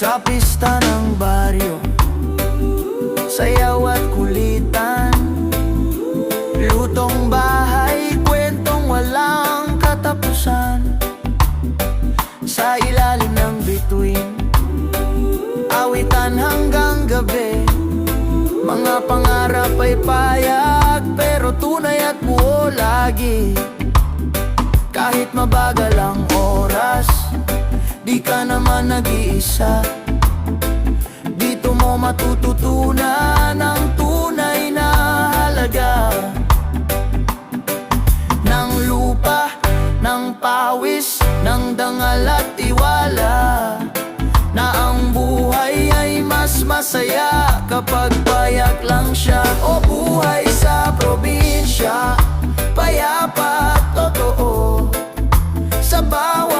Sa pista ng baryo, sayaw at kulitan, lutong bahay, kwentong walang katapusan. Sa ilalim ng bituin, awitan hanggang gabi. Mga pangarap ay payag, pero tunay at buo lagi. Kahit mabagal ang oras, di ka naman nag-iisa. Dito mo matututunan ang tunay na halaga ng lupa, ng pawis, ng dangal at tiwala, na ang buhay ay mas masaya kapag payak lang siya. O buhay sa probinsya, payapa at totoo, sa bawat